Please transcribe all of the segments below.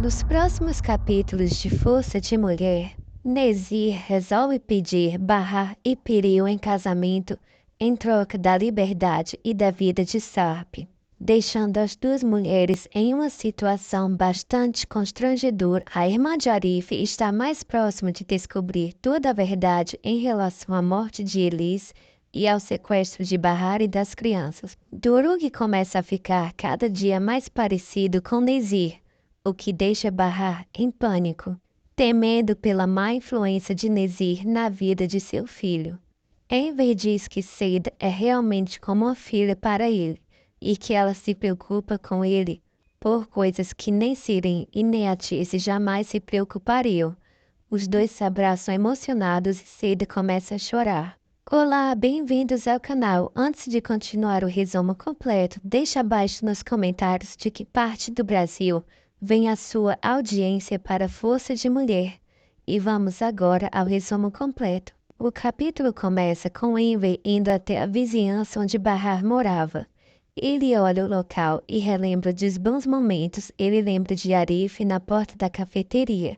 Nos próximos capítulos de Força de Mulher, Nezir resolve pedir Bahar e Piril em casamento em troca da liberdade e da vida de Sarp, deixando as duas mulheres em uma situação bastante constrangedora. A irmã de Arif está mais próxima de descobrir toda a verdade em relação à morte de Elis e ao sequestro de Bahar e das crianças. Durug começa a ficar cada dia mais parecido com Nezir, o que deixa Bahar em pânico, temendo pela má influência de Nezir na vida de seu filho. Enver diz que Seida é realmente como uma filha para ele e que ela se preocupa com ele por coisas que nem Siren e nem Atice jamais se preocupariam. Os dois se abraçam emocionados e Seida começa a chorar. Olá, bem-vindos ao canal. Antes de continuar o resumo completo, deixe abaixo nos comentários de que parte do Brasil vem a sua audiência para Força de Mulher. E vamos agora ao resumo completo. O capítulo começa com Enver indo até a vizinhança onde Bahar morava. Ele olha o local e relembra dos bons momentos. Ele lembra de Arif na porta da cafeteria.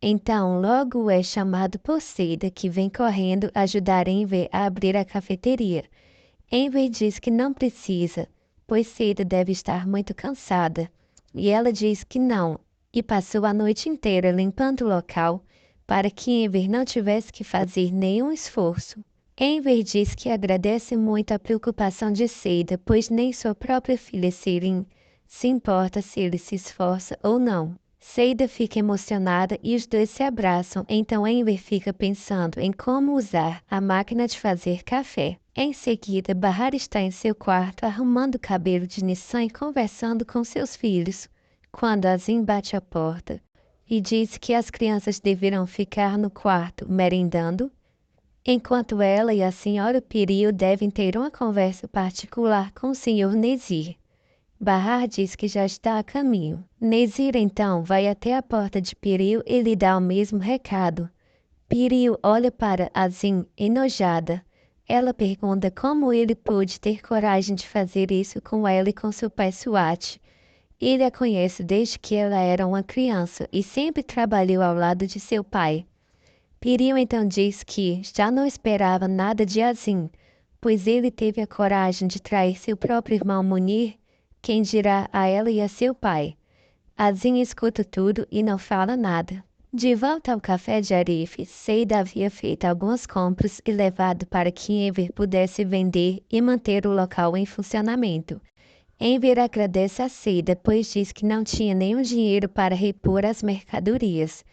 Então, logo é chamado por Seida, que vem correndo ajudar Enver a abrir a cafeteria. Enver diz que não precisa, pois Seida deve estar muito cansada. E ela diz que não, e passou a noite inteira limpando o local para que Enver não tivesse que fazer nenhum esforço. Enver diz que agradece muito a preocupação de Seida, pois nem sua própria filha Sirin se importa se ele se esforça ou não. Seida fica emocionada e os dois se abraçam, então Enver fica pensando em como usar a máquina de fazer café. Em seguida, Bahar está em seu quarto arrumando o cabelo de Nissan e conversando com seus filhos, quando Azim bate a porta e diz que as crianças deverão ficar no quarto merendando, enquanto ela e a senhora Piril devem ter uma conversa particular com o senhor Nezir. Bahar diz que já está a caminho. Nezir então vai até a porta de Piril e lhe dá o mesmo recado. Piril olha para Azim enojada. Ela pergunta como ele pôde ter coragem de fazer isso com ela e com seu pai Suat. Ele a conhece desde que ela era uma criança e sempre trabalhou ao lado de seu pai. Piril então diz que já não esperava nada de Azim, pois ele teve a coragem de trair seu próprio irmão Munir, quem dirá a ela e a seu pai. Azim escuta tudo e não fala nada. De volta ao café de Arif, Seida havia feito algumas compras e levado para que Enver pudesse vender e manter o local em funcionamento. Enver agradece a Seida, pois diz que não tinha nenhum dinheiro para repor as mercadorias.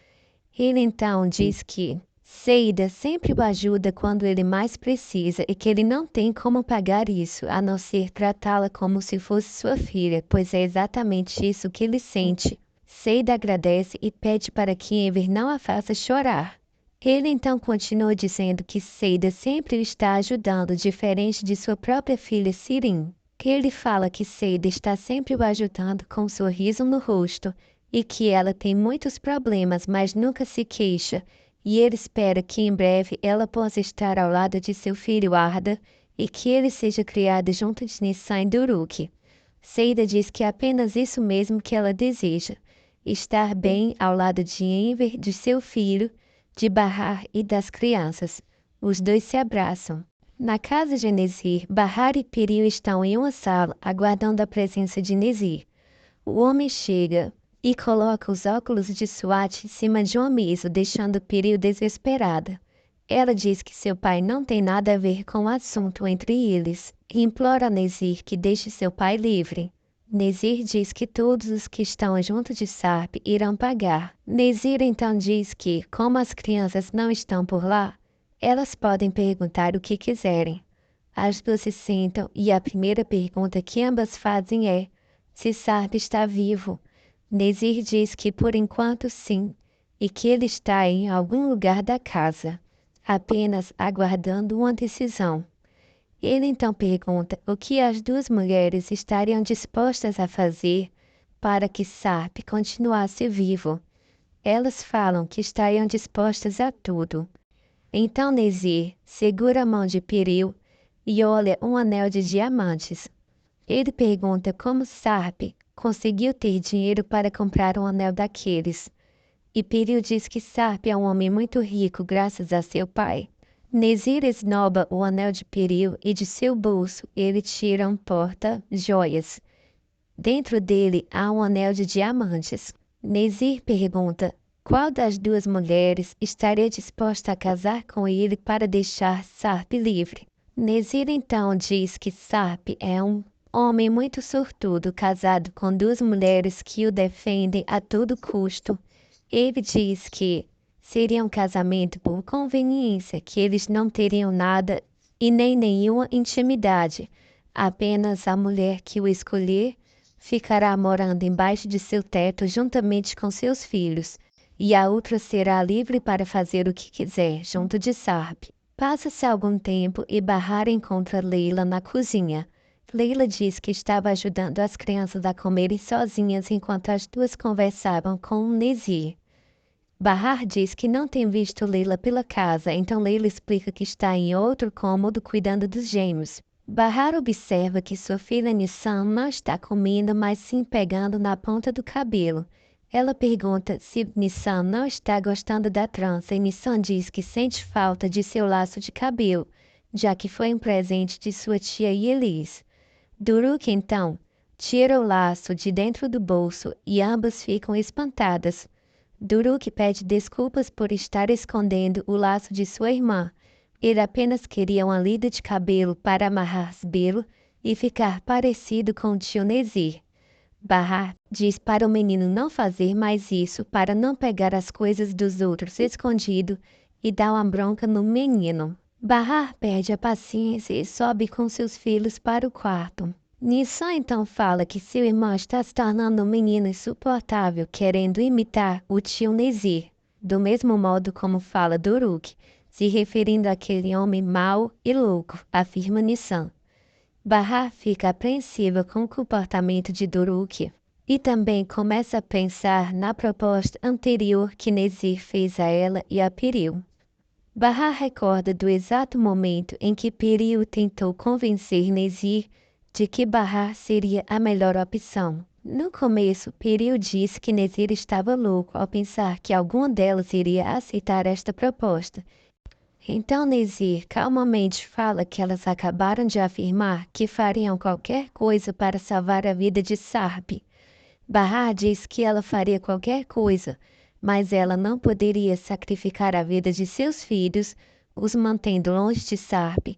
Ele então diz que Seida sempre o ajuda quando ele mais precisa e que ele não tem como pagar isso, a não ser tratá-la como se fosse sua filha, pois é exatamente isso que ele sente. Seida agradece e pede para que Enver não a faça chorar. Ele então continua dizendo que Seida sempre o está ajudando, diferente de sua própria filha Sirin. Que ele fala que Seida está sempre o ajudando com um sorriso no rosto e que ela tem muitos problemas, mas nunca se queixa, e ele espera que em breve ela possa estar ao lado de seu filho Arda e que ele seja criado junto de Nissan e Duruk. Seida diz que é apenas isso mesmo que ela deseja, estar bem ao lado de Enver, de seu filho, de Bahar e das crianças. Os dois se abraçam. Na casa de Nezir, Bahar e Piril estão em uma sala, aguardando a presença de Nezir. O homem chega e coloca os óculos de Suat em cima de uma mesa, deixando Piril desesperada. Ela diz que seu pai não tem nada a ver com o assunto entre eles e implora a Nezir que deixe seu pai livre. Nezir diz que todos os que estão junto de Sarp irão pagar. Nezir então diz que, como as crianças não estão por lá, elas podem perguntar o que quiserem. As duas se sentam e a primeira pergunta que ambas fazem é se Sarp está vivo. Nezir diz que por enquanto sim, e que ele está em algum lugar da casa, apenas aguardando uma decisão. Ele então pergunta o que as duas mulheres estariam dispostas a fazer para que Sarp continuasse vivo. Elas falam que estariam dispostas a tudo. Então Nezir segura a mão de Piril e olha um anel de diamantes. Ele pergunta como Sarp conseguiu ter dinheiro para comprar um anel daqueles. E Piriu diz que Sarp é um homem muito rico graças a seu pai. Nezir esnoba o anel de Piriu e de seu bolso ele tira um porta-joias. Dentro dele há um anel de diamantes. Nezir pergunta qual das duas mulheres estaria disposta a casar com ele para deixar Sarp livre. Nezir então diz que Sarp é um homem muito sortudo casado com duas mulheres que o defendem a todo custo. Ele diz que seria um casamento por conveniência, que eles não teriam nada e nem nenhuma intimidade. Apenas a mulher que o escolher ficará morando embaixo de seu teto juntamente com seus filhos, e a outra será livre para fazer o que quiser junto de Sarp. Passa-se algum tempo e Bahar encontra Leila na cozinha. Leila diz que estava ajudando as crianças a comerem sozinhas enquanto as duas conversavam com Nezir. Bahar diz que não tem visto Leila pela casa, então Leila explica que está em outro cômodo cuidando dos gêmeos. Bahar observa que sua filha Nissan não está comendo, mas sim pegando na ponta do cabelo. Ela pergunta se Nissan não está gostando da trança e Nissan diz que sente falta de seu laço de cabelo, já que foi um presente de sua tia Yelis. Duruk, então, tira o laço de dentro do bolso e ambas ficam espantadas. Duruk pede desculpas por estar escondendo o laço de sua irmã. Ele apenas queria uma lida de cabelo para amarrar Sbelo e ficar parecido com o tio Nezir. Bahar diz para o menino não fazer mais isso para não pegar as coisas dos outros escondido e dá uma bronca no menino. Bahar perde a paciência e sobe com seus filhos para o quarto. Nissan então fala que seu irmão está se tornando um menino insuportável, querendo imitar o tio Nezir, do mesmo modo como fala Duruk, se referindo àquele homem mau e louco, afirma Nissan. Bahar fica apreensiva com o comportamento de Duruk e também começa a pensar na proposta anterior que Nezir fez a ela e a Piriu. Bahar recorda do exato momento em que Piriu tentou convencer Nezir de que Bahar seria a melhor opção. No começo, Piriu disse que Nezir estava louco ao pensar que alguma delas iria aceitar esta proposta. Então Nezir calmamente fala que elas acabaram de afirmar que fariam qualquer coisa para salvar a vida de Sarp. Bahar diz que ela faria qualquer coisa, mas ela não poderia sacrificar a vida de seus filhos, os mantendo longe de Sarp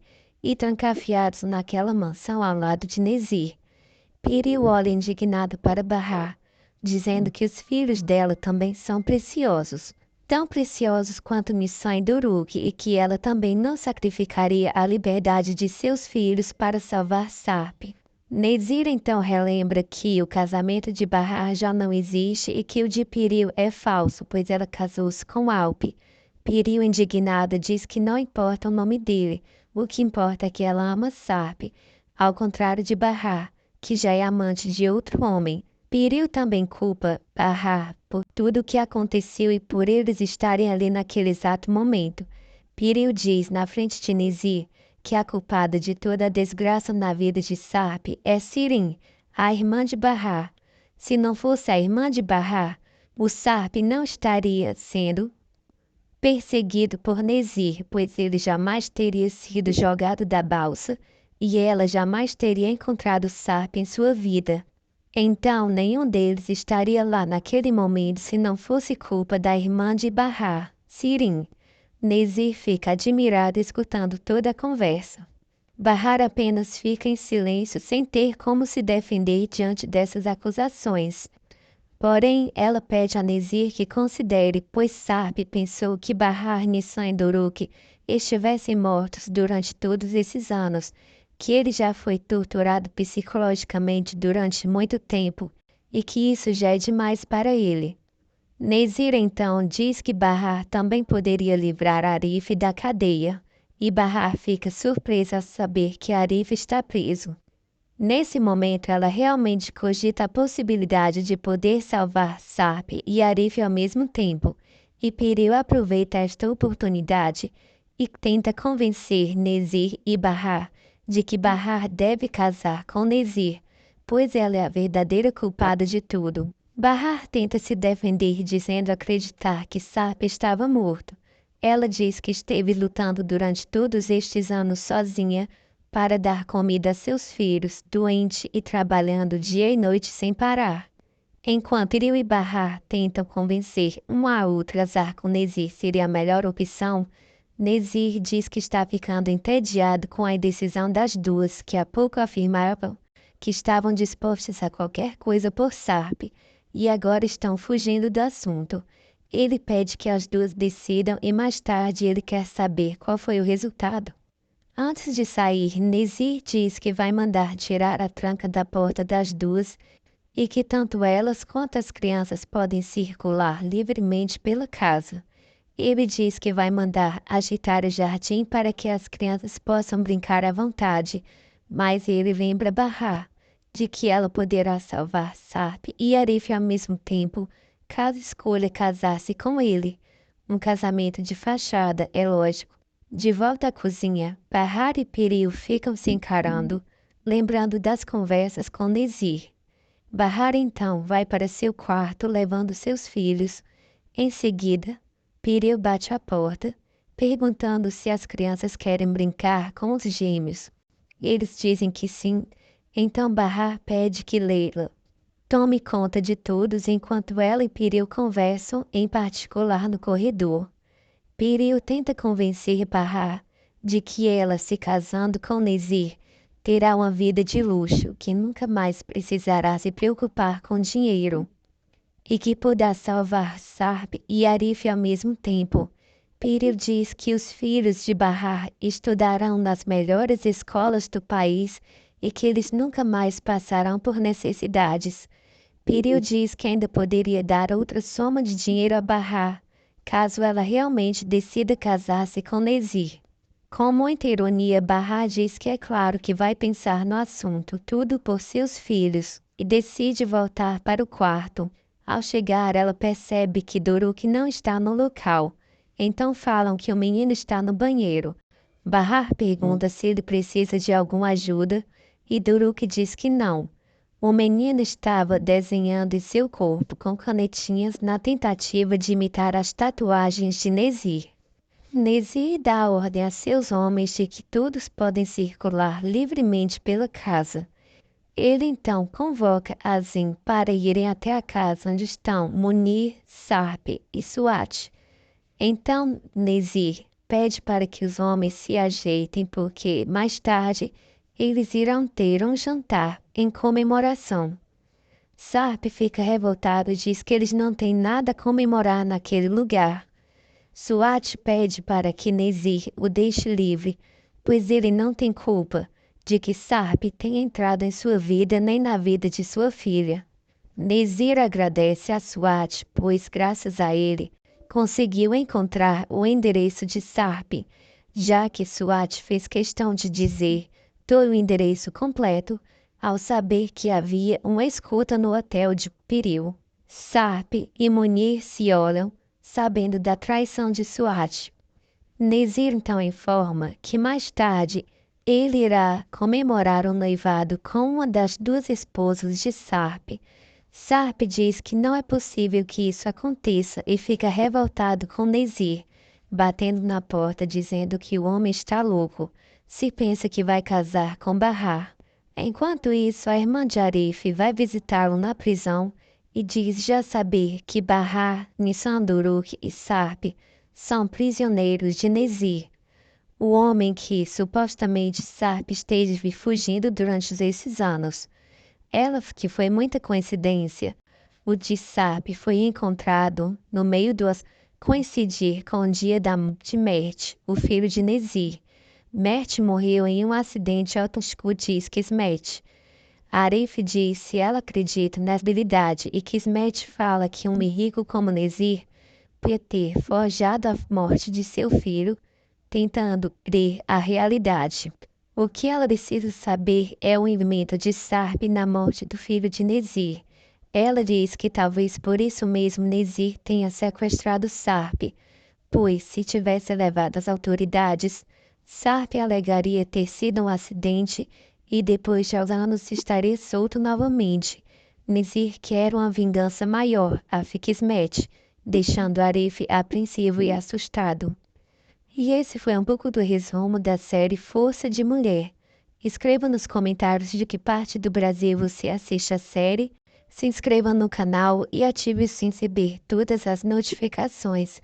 e trancafiados naquela mansão ao lado de Nezir. Piriu olha indignado para Bahar, dizendo que os filhos dela também são preciosos, tão preciosos quanto Nissan e Duruk, e que ela também não sacrificaria a liberdade de seus filhos para salvar Sarp. Nezir então relembra que o casamento de Bahar já não existe e que o de Piriu é falso, pois ela casou-se com Alp. Piriu, indignada, diz que não importa o nome dele, o que importa é que ela ama Sarp, ao contrário de Bahar, que já é amante de outro homem. Piriu também culpa Bahar por tudo o que aconteceu e por eles estarem ali naquele exato momento. Piriu diz na frente de Nezir que a culpada de toda a desgraça na vida de Sarp é Sirin, a irmã de Bahar. Se não fosse a irmã de Bahar, o Sarp não estaria sendo perseguido por Nezir, pois ele jamais teria sido jogado da balsa e ela jamais teria encontrado Sarp em sua vida. Então, nenhum deles estaria lá naquele momento se não fosse culpa da irmã de Bahar, Sirin. Nezir fica admirado escutando toda a conversa. Bahar apenas fica em silêncio sem ter como se defender diante dessas acusações. Porém, ela pede a Nezir que considere, pois Sarp pensou que Bahar, Nissan e Duruk estivessem mortos durante todos esses anos, que ele já foi torturado psicologicamente durante muito tempo e que isso já é demais para ele. Nezir então diz que Bahar também poderia livrar Arif da cadeia, e Bahar fica surpresa ao saber que Arif está preso. Nesse momento, ela realmente cogita a possibilidade de poder salvar Sarp e Arif ao mesmo tempo, e Piriu aproveita esta oportunidade e tenta convencer Nezir e Bahar de que Bahar deve casar com Nezir, pois ela é a verdadeira culpada de tudo. Bahar tenta se defender dizendo acreditar que Sarp estava morto. Ela diz que esteve lutando durante todos estes anos sozinha para dar comida a seus filhos, doente e trabalhando dia e noite sem parar. Enquanto Iriu e Bahar tentam convencer um a outro a com Nezir seria a melhor opção, Nezir diz que está ficando entediado com a indecisão das duas, que há pouco afirmavam que estavam dispostas a qualquer coisa por Sarp, e agora estão fugindo do assunto. Ele pede que as duas decidam e mais tarde ele quer saber qual foi o resultado. Antes de sair, Nezir diz que vai mandar tirar a tranca da porta das duas e que tanto elas quanto as crianças podem circular livremente pela casa. Ele diz que vai mandar agitar o jardim para que as crianças possam brincar à vontade, mas ele lembra Bahar de que ela poderá salvar Sarp e Arif ao mesmo tempo, caso escolha casar-se com ele. Um casamento de fachada, é lógico. De volta à cozinha, Bahar e Piril ficam se encarando, lembrando das conversas com Nezir. Bahar então vai para seu quarto levando seus filhos. Em seguida, Piril bate à porta, perguntando se as crianças querem brincar com os gêmeos. Eles dizem que sim, então Bahar pede que Leila tome conta de todos enquanto ela e Piril conversam, em particular no corredor. Piril tenta convencer Bahar de que ela, se casando com Nezir, terá uma vida de luxo, que nunca mais precisará se preocupar com dinheiro, e que poderá salvar Sarp e Arif ao mesmo tempo. Piril diz que os filhos de Bahar estudarão nas melhores escolas do país e que eles nunca mais passarão por necessidades. Piril diz que ainda poderia dar outra soma de dinheiro a Bahar, caso ela realmente decida casar-se com Nezir. Com muita ironia, Bahar diz que é claro que vai pensar no assunto, tudo por seus filhos, e decide voltar para o quarto. Ao chegar, ela percebe que Doruk não está no local. Então falam que o menino está no banheiro. Bahar pergunta se ele precisa de alguma ajuda, e Doruk diz que não. O menino estava desenhando em seu corpo com canetinhas na tentativa de imitar as tatuagens de Nezir. Nezir dá a ordem a seus homens de que todos podem circular livremente pela casa. Ele então convoca Azim para irem até a casa onde estão Munir, Sarp e Suat. Então Nezir pede para que os homens se ajeitem porque, mais tarde, eles irão ter um jantar em comemoração. Sarp fica revoltado e diz que eles não têm nada a comemorar naquele lugar. Suat pede para que Nezir o deixe livre, pois ele não tem culpa de que Sarp tenha entrado em sua vida nem na vida de sua filha. Nezir agradece a Suat, pois graças a ele conseguiu encontrar o endereço de Sarp, já que Suat fez questão de dizer todo o endereço completo ao saber que havia uma escuta no hotel de Piril. Sarp e Munir se olham, sabendo da traição de Suat. Nezir então informa que mais tarde ele irá comemorar o noivado com uma das duas esposas de Sarp. Sarp diz que não é possível que isso aconteça e fica revoltado com Nezir, batendo na porta dizendo que o homem está louco, se pensa que vai casar com Bahar. Enquanto isso, a irmã de Arif vai visitá-lo na prisão e diz já saber que Bahar, Nissan Doruk e Sarp são prisioneiros de Nezir, o homem que supostamente Sarp esteve fugindo durante esses anos. Ela que foi muita coincidência. O de Sarp foi encontrado no meio dos coincidir com o dia de Mert, o filho de Nezir. Mert morreu em um acidente automático, diz Kismet. Arif diz se ela acredita na habilidade e Kismet fala que um rico como Nezir podia ter forjado a morte de seu filho, tentando crer a realidade. O que ela precisa saber é o envolvimento de Sarp na morte do filho de Nezir. Ela diz que talvez por isso mesmo Nezir tenha sequestrado Sarp, pois se tivesse levado às autoridades, Sarp alegaria ter sido um acidente e depois de anos estarei solto novamente. Nizir quer uma vingança maior, Afik Ismet, deixando Arif apreensivo e assustado. E esse foi um pouco do resumo da série Força de Mulher. Escreva nos comentários de que parte do Brasil você assiste a série, se inscreva no canal e ative o sininho para receber todas as notificações.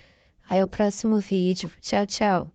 Até o próximo vídeo. Tchau, tchau.